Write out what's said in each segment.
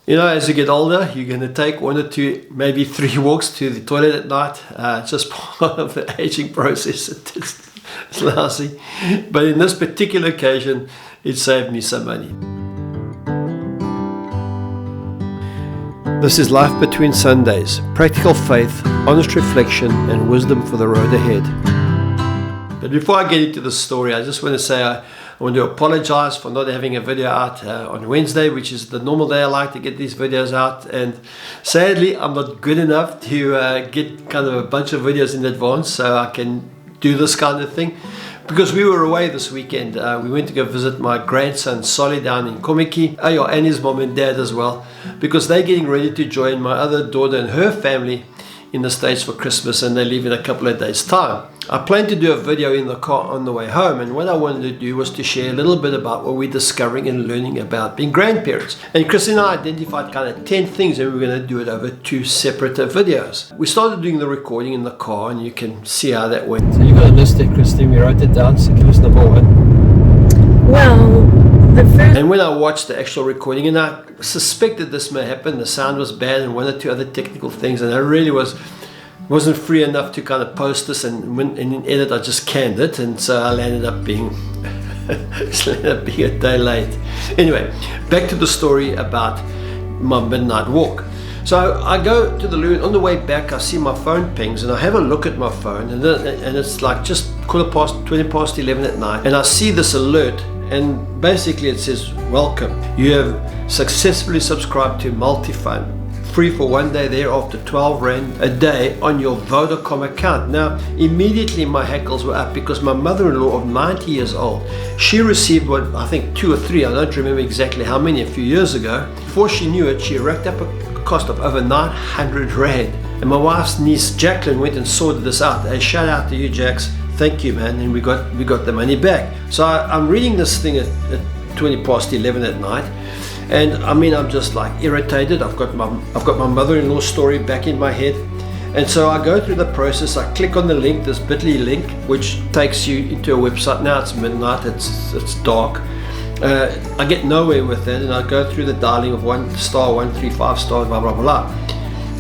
You know, as you get older, you're going to take 1 or 2, maybe 3 walks to the toilet at night. It's just part of the aging process. It's lousy. But in this particular occasion, it saved me some money. This is Life Between Sundays, practical faith, honest reflection, and wisdom for the road ahead. But before I get into the story, I just want to say I want to apologize for not having a video out on Wednesday, which is the normal day I like to get these videos out. And sadly, I'm not good enough to get kind of a bunch of videos in advance so I can do this kind of thing. Because we were away this weekend. We went to go visit my grandson Solly down in Komiki, and his mom and dad as well, because they're getting ready to join my other daughter and her family in the States for Christmas, and they leave in a couple of days' time. I planned to do a video in the car on the way home, and what I wanted to do was to share a little bit about what we're discovering and learning about being grandparents. And Chris and I identified kind of 10 things, and we're going to do it over 2 separate videos. We started doing the recording in the car, and you can see how that went. So you got a list there, Christine. We wrote it down, so give us number 1. Well, and when I watched the actual recording, and I suspected this may happen, the sound was bad and 1 or 2 other technical things, and I really wasn't free enough to kind of post this, and in edit I just canned it, and so I ended up being a day late. Anyway, back to the story about my midnight walk. So I go to the loo, and on the way back I see my phone pings, and I have a look at my phone, and it's like just 20 past 11 at night, and I see this alert, and basically it says, welcome, you have successfully subscribed to Multifund, free for 1 day thereafter, 12 Rand a day on your Vodacom account. Now, immediately my hackles were up, because my mother-in-law of 90 years old, she received what, I think 2 or 3, I don't remember exactly how many, a few years ago. Before she knew it, she racked up a cost of over 900 Rand. And my wife's niece, Jacqueline, went and sorted this out. Hey, shout out to you, Jax. Thank you, man. And we got the money back. So I'm reading this thing at 20 past 11 at night. And I mean, I'm just like irritated. I've got my mother-in-law's story back in my head, and so I go through the process. I click on the link, this bit.ly link, which takes you into a website. Now it's midnight. It's dark. I get nowhere with it, and I go through the dialing of 1 star, 135 stars, blah blah blah.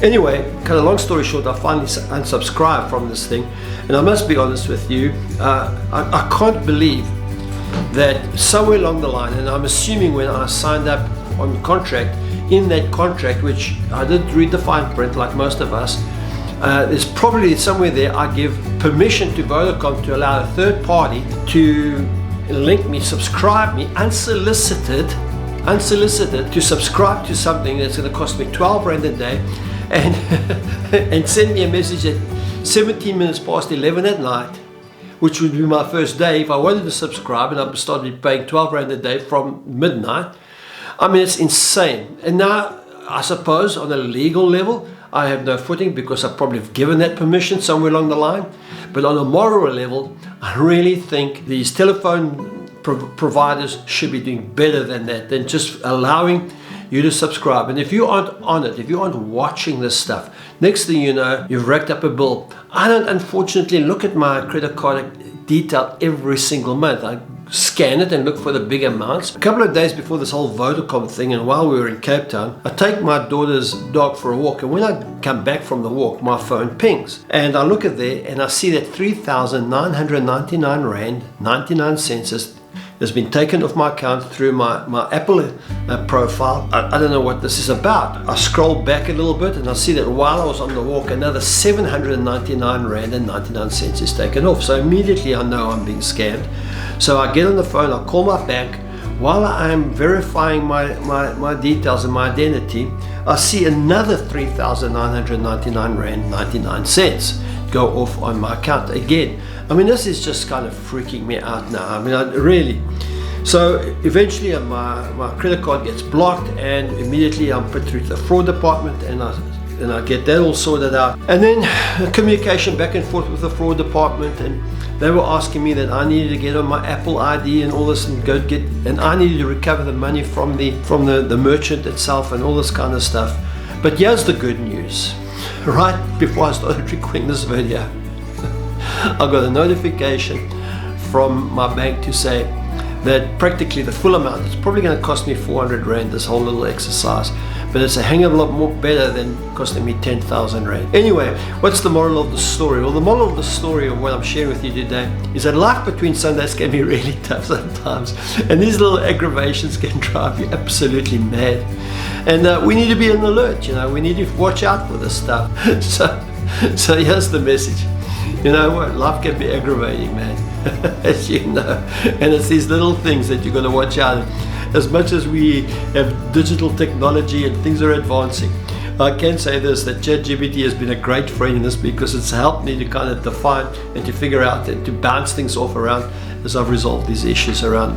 Anyway, kind of long story short, I finally unsubscribed from this thing, and I must be honest with you, I can't believe that somewhere along the line, and I'm assuming when I signed up on the contract, in that contract, which I did read the fine print like most of us, there's probably somewhere there I give permission to Vodacom to allow a third party to link me, subscribe me, unsolicited to subscribe to something that's going to cost me 12 Rand a day, and send me a message at 17 minutes past 11 at night, which would be my first day if I wanted to subscribe, and I started paying 12 Rand a day from midnight. I mean, it's insane. And now, I suppose on a legal level, I have no footing, because I probably have given that permission somewhere along the line. But on a moral level, I really think these telephone providers should be doing better than that, than just allowing you to subscribe. And if you aren't on it, if you aren't watching this stuff, next thing you know, you've racked up a bill. I don't, unfortunately, look at my credit card detail every single month. I scan it and look for the big amounts. A couple of days before this whole Vodacom thing, and while we were in Cape Town, I take my daughter's dog for a walk, and when I come back from the walk, my phone pings, and I look at there, and I see that 3,999 Rand 99 cents has been taken off my account through my Apple profile. I don't know what this is about. I scroll back a little bit, and I see that while I was on the walk, another 799 Rand and 99 cents is taken off. So immediately I know I'm being scammed. So I get on the phone, I call my bank. While I'm verifying my details and my identity, I see another 3,999 Rand 99 cents go off on my account again. I mean, this is just kind of freaking me out now. I mean, really. So eventually my credit card gets blocked, and immediately I'm put through to the fraud department, and I get that all sorted out. And then communication back and forth with the fraud department, and they were asking me that I needed to get on my Apple ID and all this, and and I needed to recover the money from the merchant itself and all this kind of stuff. But here's the good news. Right before I started recording this video, I got a notification from my bank to say that practically the full amount, it's probably going to cost me 400 Rand, this whole little exercise, but it's a hang of a lot more better than costing me 10,000 Rand. Anyway, what's the moral of the story? Well, the moral of the story of what I'm sharing with you today is that life between Sundays can be really tough sometimes, and these little aggravations can drive you absolutely mad. And we need to be on alert, you know, we need to watch out for this stuff. So here's the message. You know what, life can be aggravating, man, as you know, and it's these little things that you're going to watch out. As much as we have digital technology and things are advancing, I can say this, that ChatGPT has been a great friend in this, because it's helped me to kind of define and to figure out and to bounce things off around as I've resolved these issues around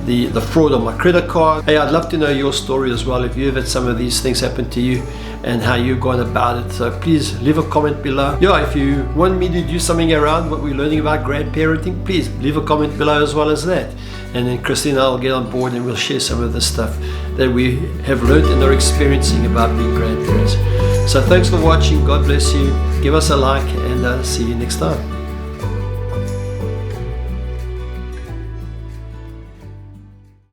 the fraud on my credit card. Hey, I'd love to know your story as well, if you've had some of these things happen to you and how you've gone about it. So please leave a comment below. Yeah, if you want me to do something around what we're learning about grandparenting, please leave a comment below as well as that. And then Christina and I will get on board and we'll share some of the stuff that we have learned and are experiencing about being grandparents. So thanks for watching. God bless you. Give us a like, and see you next time.